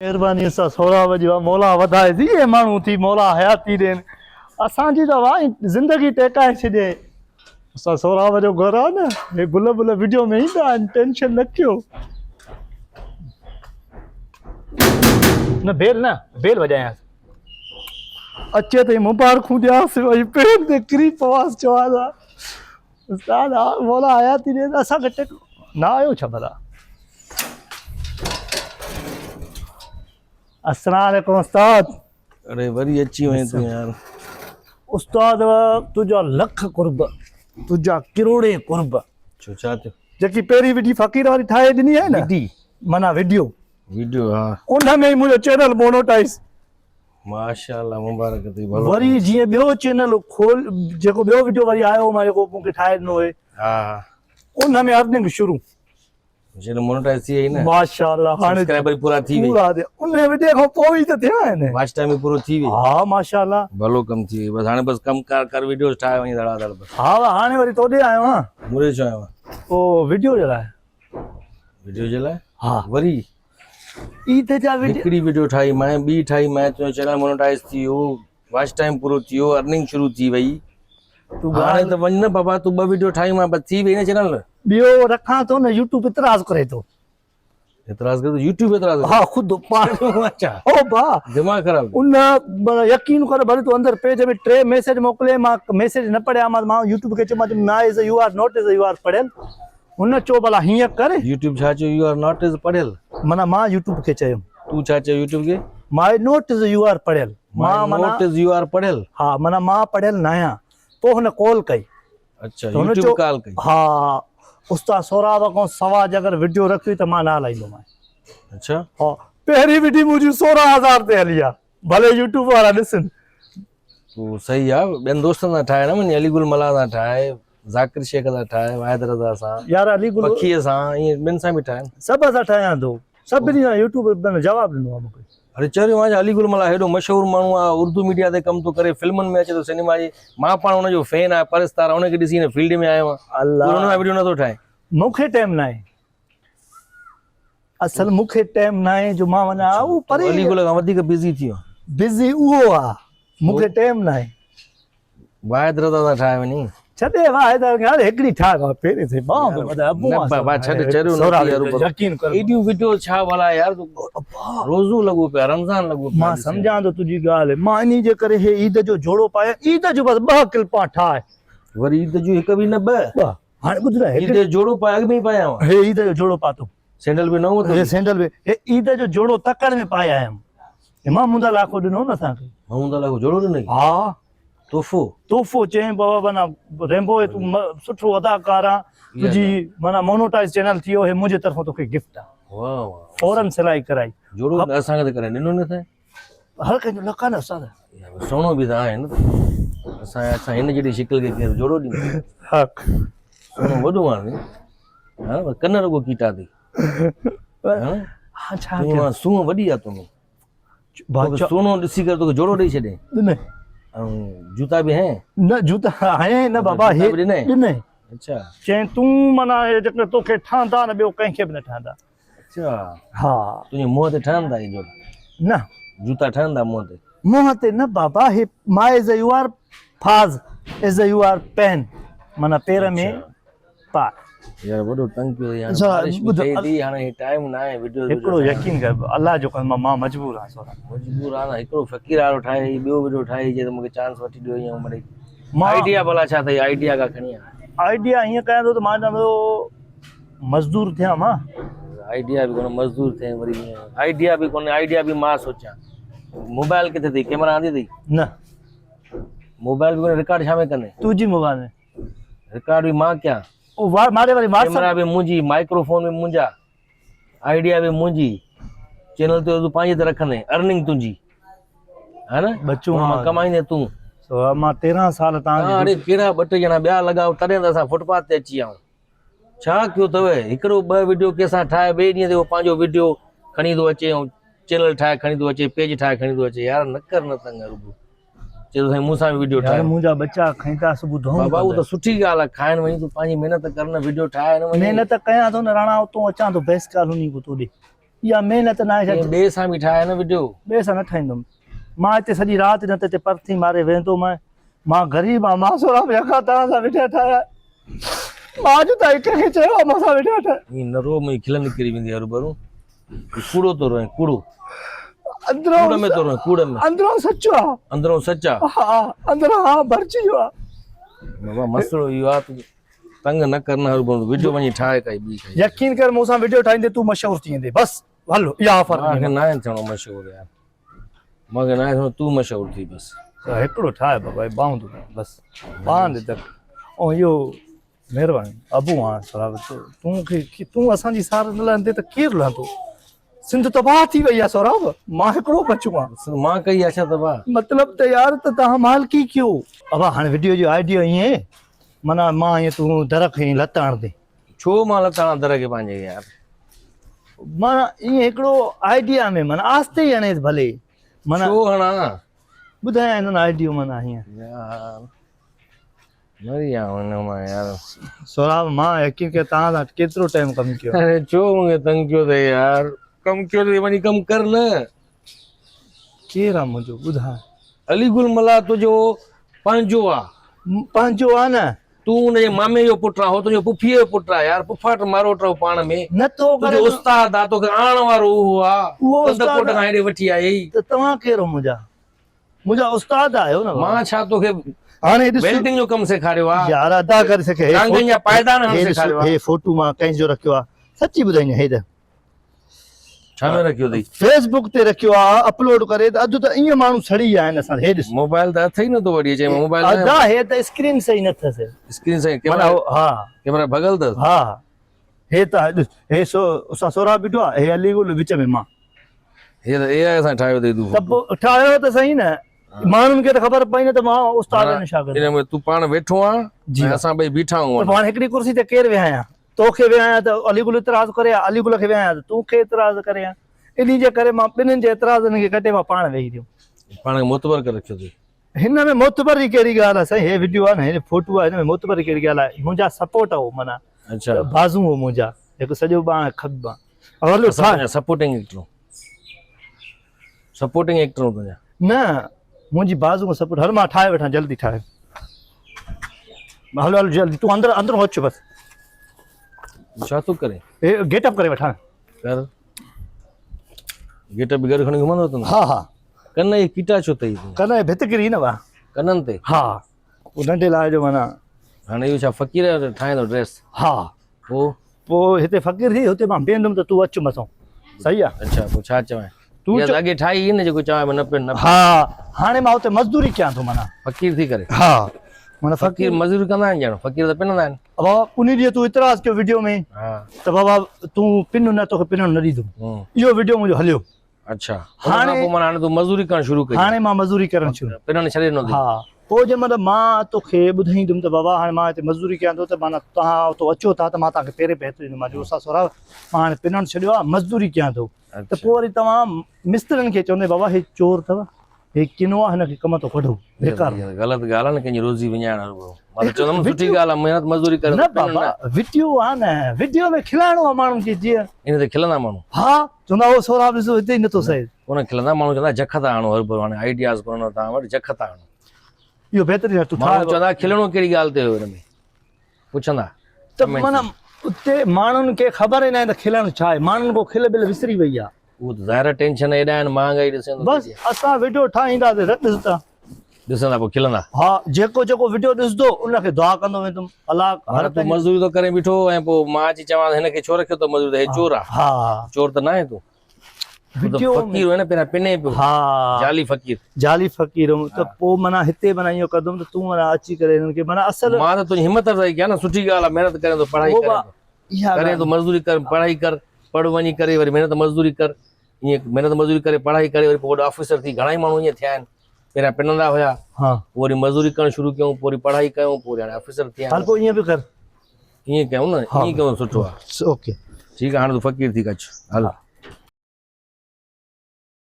मेहरबानी सां 16 बजे मौला वधाए थी ये माण्हू थी मौला हयाती ॾियनि असांजी त वाई ज़िंदगी टेकाए छॾे असां 16 बजे घर आहे न हे गुल बुल वीडियो में ईंदा आहिनि टेंशन न कयो न बेल वॼायांसि अचे ताईं मुबारकूं ॾियांसि वरी पेर ते किरी पवांसि चवां उस्ताद मौला हयाती ॾियनि असांखे टेक न आयो छा भला अस्सलाम वालेकुम उस्ताद। अरे वरी अची वहीं तू यार। उस्ताद तुझा लख कुर्ब तुझा करोड़े कुर्ब छो छा थियो? जेकी पहिरीं विडी फ़कीर वारी ठाहे ॾिनी आहे न विडी माना वीडियो हा उन में ई मुंहिंजो चैनल मोनेटाइज माशाअल्लाह मुबारक थी भलो वरी जीअं ॿियो चैनल खोल जेको ॿियो वीडियो वरी आयो मां जेको मूंखे ठाहे ॾिनो हुए हा उन में अर्निंग शुरू जॾहिं मोनेटाइज थी वई न माशाअल्लाह हाणे सब्सक्राइबर पूरा थी वई उन वीडियो खां पोइ ई त थिया आहिनि वॉच टाइम भी पूरो थी वई हा माशाअल्लाह भलो कम थी वई बस हाणे बस कम कर वीडियोस ठाहे वहीं धड़ाधड़ बस हा हाणे वरी तोॾे आयो आहियां मुरे छो आयो पोइ वीडियो जे लाइ वीडियो जे लाइ हा वरी ई त जा वीडियो हिकिड़ी वीडियो ठाही मैं ॿी ठाही मैं तुंहिंजो चैनल मोनेटाइज थी वियो वॉच टाइम पूरो थी वियो अर्निंग शुरू थी वई तूं हाणे त वञ न बाबा तूं ॿ वीडियो ठाही मां बस थी वई न चैनल ॿियो रखां थो न यूट्यूब इतराज़ करे थो एतराज कर यूट्यूब एतराज हाँ खुद अच्छा ओ बा दिमाग खराब उन यकीन कर भले तू अंदर पेज में 3 मैसेज मोकले मां मैसेज न पढ़या मां यूट्यूब के चमा ना इज यू आर नॉट इज यू आर पढ़ियल उन चो भला हिया कर यूट्यूब छा चयो यू आर नॉट इज पढ़ियल माना मां यूट्यूब के चयो तू छा चयो यूट्यूब के माय नॉट इज यू आर पढ़ियल मां माना नॉट इज यू आर पढ़ियल हां माना मां पढ़ियल न आया तो हुन कॉल कई अच्छा यूट्यूब कॉल कई हां उस्ताद सोराव को सवाज अगर वीडियो रखी त मां ना लाइंदो मां अच्छा हां पहिरी वीडियो मुजी 16000 ते हलिया भले यूट्यूब वाला ॾिसन तू सही आ ॿियनि दोस्तनि सां ठाहे न वञी अलीगुल मला सां ठाहे ज़ाकिर शेख सां ठाहे वाहिद रज़ा सां यार अलीगुल पखीअ सां ईअं ॿियनि सां बि ठाहे सब सां ठाहियां थो सभिनी सां यूट्यूब में जवाब ॾिनो आहे मूंखे अरे चरियो आहे अलीगुल मला हेॾो मशहूरु माण्हू आहे उर्दू मीडिया ते कमु थो करे फिल्मनि में अचे थो सिनेमा जी मां पाण हुनजो फैन आहियां परस्तार हुनखे ॾिसी हिन फील्ड में आयो आहियां अल्लाह हुन सां वीडियो नथो ठाहे मूंखे टाइम न आहे असल मूंखे टाइम न आहे जो मां वञा उहो परे अलीगुल खां वधीक बिज़ी थी वियो बिज़ी उहो आहे मूंखे टाइम न आहे वाहिद रज़ा सां ठाहे वञी छॾे वाहिद यार हिकिड़ी ठाहे पहिरीं से बां अबू न बाबा छॾ चरियो यकीन कर एडियूं वीडियो छा भला यार रोज़ू लॻो पिया रमज़ान लॻो पिया मां सम्झां थो तुंहिंजी ॻाल्हि मां इन्ही जे करे हे ईद जो जोड़ो पाया ईद जो बस 2 क्लिपां ठाहे वरी ईद जो हिक बि न ॿ हाणे ॿुधाए ईद जो जोड़ो पाए अॻ में ई पाया हुआ हे ईद जो जोड़ो पातो सैंडल बि न हो हे सैंडल बि हे ईद जो जोड़ो तकड़ में पाया आहियां मां मुंदा लाखो ॾिनो न असांखे मां लाखो जोड़ो ॾिनई हा तोहफ़ो चई बाबा माना रेम्बो तू सुठो अदाकार आहे तुझी माना मोनेटाइज चैनल थियो है मुझे तरफों तोखे गिफ्ट आहे वाह वाह फौरन सिलाई कराई जोड़ो असांखे त करे ॾिनो न था हर कंहिंजो लखा न असां सोनो बि त आहे न असां हिन जहिड़ी शिकिल खे केरु जोड़ो ॾींदो सोनो वॾो आहे हा कन रुगो कीटा थी हा छा सूंहं वॾी आहे तुंहिंजो सोनो ॾिसी करे तोखे जोड़ो ॾेई छॾे न जूता भी हैं न जूता है न बाबा हे ॾिने अच्छा चई तूं माना हे जेके तोखे ठहंदा न ॿियो कंहिंखे बि न ठहंदा अच्छा हा तुंहिंजे मुंहं ते ठहंदा इहे जोड़ा न जूता ठहंदा मुंहं ते न बाबा हे मां इज यू आर फाज इज यू आर पेन माना पेर में पा यार वॾो तंग पियो यार बारिश बि थिए थी हाणे टाइम न आहे वीडियो हिकिड़ो यकीन कर अल्लाह जो कम मां मजबूर आहियां सोरा मजबूर आहे न हिकिड़ो फ़कीर वारो ठाहे ॿियो वीडियो ठाहे जे त मूंखे चांस वठी ॾियो ईअं मिड़ई आइडिया भला छा अथई आइडिया का खणी आइडिया हीअं कयां थो त मां चवां मज़दूर थियां मां आइडिया बि कोन मज़दूर थिए वरी आइडिया बि कोन्हे आइडिया बि मां सोचां मोबाइल किथे अथई कैमरा आंदी अथई न मोबाइल बि कोन्हे रिकॉर्ड छा में कंदे तुंहिंजी मोबाइल में रिकॉर्ड बि मां कयां मारे वाली कैमरा भी मुंहिंजी माइक्रोफोन भी मुंहिंजा आइडिया भी मुंहिंजी चैनल ते तूं पंहिंजे ते रखंदे अर्निंग तुंहिंजी है न बच्चों मां कमाईंदे तूं सो मां 13 साल तव्हांखे अरे कहिड़ा 2 ॼणा ॿिया लॻाओ तॾहिं त असां फुटपाथ ते अची आऊं छा कयो अथव हिकिड़ो 2 वीडियो कंहिंसां ठाहे ॿिए ॾींहं ते उहो पंहिंजो वीडियो खणी थो अचे ऐं चैनल ठाहे खणी थो अचे पेज ठाहे खणी थो अचे यार न कर न तंग रुगो चलो साईं मूंसां वीडियो ठाहे मुंहिंजा बच्चा खाईंदा सुबुह धोम बाबा उहो त सुठी ॻाल्हि आहे खाइण वञी तूं पंहिंजी महिनत कर न वीडियो ठाहे न वञी महिनत कयां थो न राणा उतो अचां थो बेस काल उन्ही को तोॾे इहा महिनत न आहे ॿिए सां बि ठाहे न वीडियो ॿिए सां न ठाहींदुमि मां हिते सॼी राति न त हिते परथी मारे वेंदो मां ग़रीब आहियां मां सोरा यका तव्हां सां वेठा ठाहिया मां अॼु ताईं कंहिंखे चयो आहे मूंसां वेठा ठाहिया ईअं न रो मुंहिंजी खिल निकिरी वेंदी आहे रूबरू कूड़ो थो रहे कूड़ो अंदरों कूड़ में थो रहे कूड़ में अंदरों सचो आहे अंदरों सच आहे हा अंदरों हा भरिजी वियो आहे बाबा मसलो इहो आहे तूं तंग न करना रूबरू वीडियो वञी ठाहे काई ॿी काई यकीन कर मूंसां वीडियो ठाहींदे तूं मशहूरु थी वेंदे बसि हलो इहा ऑफर मूंखे न आहे थियणो मशहूरु यार मूंखे न आहे थियणो तूं मशहूरु थी बसि हिकिड़ो ठाहे बाबा बाऊं तूं बसि बांध तक ऐं इहो महिरबानी अबू आहे सराब तूं असांजी सार न लहंदे त केरु लहंदो सिंध तबाह थी वई आहे सौरभ मां हिकिड़ो बचो आहियां मां कई आहे छा तबाह मतिलब त यार त तव्हां मालिकी कयो अबा हाणे वीडियो जो आइडिया ईअं माना मां ईअं तूं दर खे लत आणंदे छो मां लतां दर खे पंहिंजे यार माना ईअं हिकिड़ो आइडिया में माना आस्ते ई हणेसि भले माना छो हणा ॿुधायां हिननि आइडियो माना हीअं यार मरी विया हुन मां यार सौरभ मां यकीन के तव्हां सां केतिरो टाइम कमु कयो अरे छो मूंखे तंग कयो अथई यार कमु कयो अथई वञी कमु कर न केरु आहे मुंहिंजो ॿुधाए अलीगुल मला तुंहिंजो पंहिंजो आहे पंहिंजो आहे न तूं हुनजे मामे जो पुटु आहे हो तुंहिंजो पुफीअ जो पुटु आहे यार पुफाट मारो अथव पाण में नथो करे तुंहिंजो उस्ताद आहे तोखे आणण वारो उहो आहे उहो पंध उस्ताद कोट खां हेॾे वठी आई त तव्हां केरु हो मुंहिंजा उस्ताद आहियो न मां छा तोखे हाणे ॾिस वेल्डिंग जो कमु सेखारियो आहे यार अदा करे सघे टांगनि जा पायदान हणणु सेखारियो आहे हे फोटू मां कंहिंजो रखियो आहे सची ॿुधाईं हे त छा में रखियो अथई फेसबुक ते रखियो आहे अपलोड करे त अॼु त ईअं माण्हू सड़ी विया आहिनि असां हे ॾिस मोबाइल त हथ ई नथो वठी अचे मोबाइल अदा हे त स्क्रीन सही न अथसि स्क्रीन सां माना हा कैमरा भगल अथसि हा हे त ॾिस हे असां सोरा बीठो आहे हे अलीगुल विच में मां हे त एआई सां ठाहियो अथई तूं त पोइ ठाहियो त सही न माण्हुनि खे त ख़बर पई न त मां उस्ताद आहियां शागिर्द इन में तूं पाण वेठो आहे जी असां ॿई बीठा त आहियूं पाण हिकिड़ी कुर्सी ते केरु विहायां तोखे विहायां त अलीगुल इतराज़ करे अलीगुल खे विहायां त तूंखे इतराज़ करे इन जे करे मां ॿिन्हिनि जे एतिराज़नि खे कटे मां पाण वेही रहियो पाण खे मोतबर करे रखियो अथई हिन में मोतबर जी कहिड़ी ॻाल्हि आहे साईं हे वीडियो आहे न हे फोटो आहे हिन में मोतबर जी कहिड़ी ॻाल्हि आहे मुंहिंजा सपोर्ट हो माना अच्छा बाज़ू हो मुंहिंजा हिकु सॼो ॿां खब हलो सपोर्टिंग एक्टर तुंहिंजा न मुंहिंजी बाज़ू में सपोर्ट हल मां ठाहे वेठां जल्दी ठाहे हलो हलो जल्दी तूं अंदरि अंदरि अचु बसि छा थो करे हे गेटअप करे वठां कर गेट बि गॾु खणी घुमंदो तूं हा हा कन जी कीटा छो अथई तूं कन भित किरी न वाह कननि ते हा उहो नंढे लाइ जो माना हाणे इहो छा फ़क़ीर ठाहींदो ड्रेस हा पोइ हिते फ़क़ीर थी हुते मां बीहंदुमि त तूं अचु मथां सही आहे अच्छा पोइ छा चवां तूं तूं अॻे ठाही न जेको चवां न पियो न हा हाणे मां हुते मज़दूरी कयां थो माना फ़क़ीर थी करे हा माना फ़क़ीर मज़दूरी कंदा आहिनि ॼण फ़क़ीर त पिनंदा आहिनि बाबा उन ॾींहुं तूं इतराज़ कयो वीडियो में हा त बाबा तूं पिन न तोखे पिनणु न ॾींदुमि इहो वीडियो मुंहिंजो हलियो अच्छा हाणे तूं मज़दूरी करणु शुरू कई हाणे मां मज़दूरी करणु शुरू पिनणु छॾे ॾिनो हा पोइ जंहिं महिल मां तोखे ॿुधाईंदुमि त बाबा हाणे मां हिते मज़दूरी कयां थो त माना तव्हां तो अचो था त मां तव्हांखे पहिरें बहितरु ॾींदुमि मां असां सोरा मां हाणे पिनणु छॾियो आहे मज़दूरी कयां थो त पोइ वरी तव्हां मिस्त्रनि खे चवंदे बाबा हे चोर अथव हे किनो आहे हिनखे कम थो कढो बेकार ग़लति ॻाल्हि आहे न कंहिंजी रोज़ी विञाइण मां त चवंदुमि सुठी ॻाल्हि आहे महिनत मज़दूरी करे न बाबा वीडियो आहे न वीडियो में खिलाइणो आहे माण्हुनि खे जीअं इन ते खिलंदा माण्हू हा चवंदा उहो सोरा ॾिसो हिते ई नथो सहे कोन खिलंदा माण्हू चवंदा झख था आणो हर भर हाणे आइडियाज़ कोन तव्हां वटि झख था आणो इहो बहितरीनु तूं माण्हू चवंदा खिलणो कहिड़ी ॻाल्हि ते हुयो हिन में पुछंदा त माना उते माण्हुनि खे ख़बर ई न आहे त खिलणु छा आहे माण्हुनि को खिल बिल विसरी वई आहे उहो त ज़ाहिर टेंशन एॾा आहिनि महांगाई ॾिसंदो बसि असां वीडियो ठाहींदासीं ॾिसंदा ॾिसंदा पोइ खिलंदा हा जेको वीडियो ॾिसंदो उनखे दुआ कंदो वेंदुमि अलाह हाणे तूं मज़दूरी थो करे बीठो ऐं पोइ मां अची चवां हिनखे छो रखियो अथव मज़दूरी हे चोर आहे हा चोर त न आहे तूं वीडियो फ़क़ीर हुए न पहिरियां पिने पियो हा जाली फ़क़ीर त पोइ माना हिते माना इहो कंदुमि त तूं माना अची करे हिननि खे माना असुल मां त तुंहिंजी हिमत सां कया न सुठी ॻाल्हि आहे महिनत करे थो पढ़ाई करे थो मज़दूरी कर पढ़ाई कर पढ़ वञी करे वरी महिनत मज़दूरी कर ईअं महिनत मज़दूरी करे पढ़ाई करे वरी पोइ वॾो ऑफिसर थी घणा ई माण्हू ईअं थिया आहिनि पहिरियां पिनंदा हुया हा पोइ वरी मज़दूरी करणु शुरू कयूं पोइ वरी पढ़ाई कयूं पोइ वरी हाणे ऑफिसर थिया हल पोइ ईअं बि कर ईअं कयूं न ईअं कयूं सुठो आहे ओके ठीकु आहे हाणे तूं फ़क़ीर थी कच्छ हल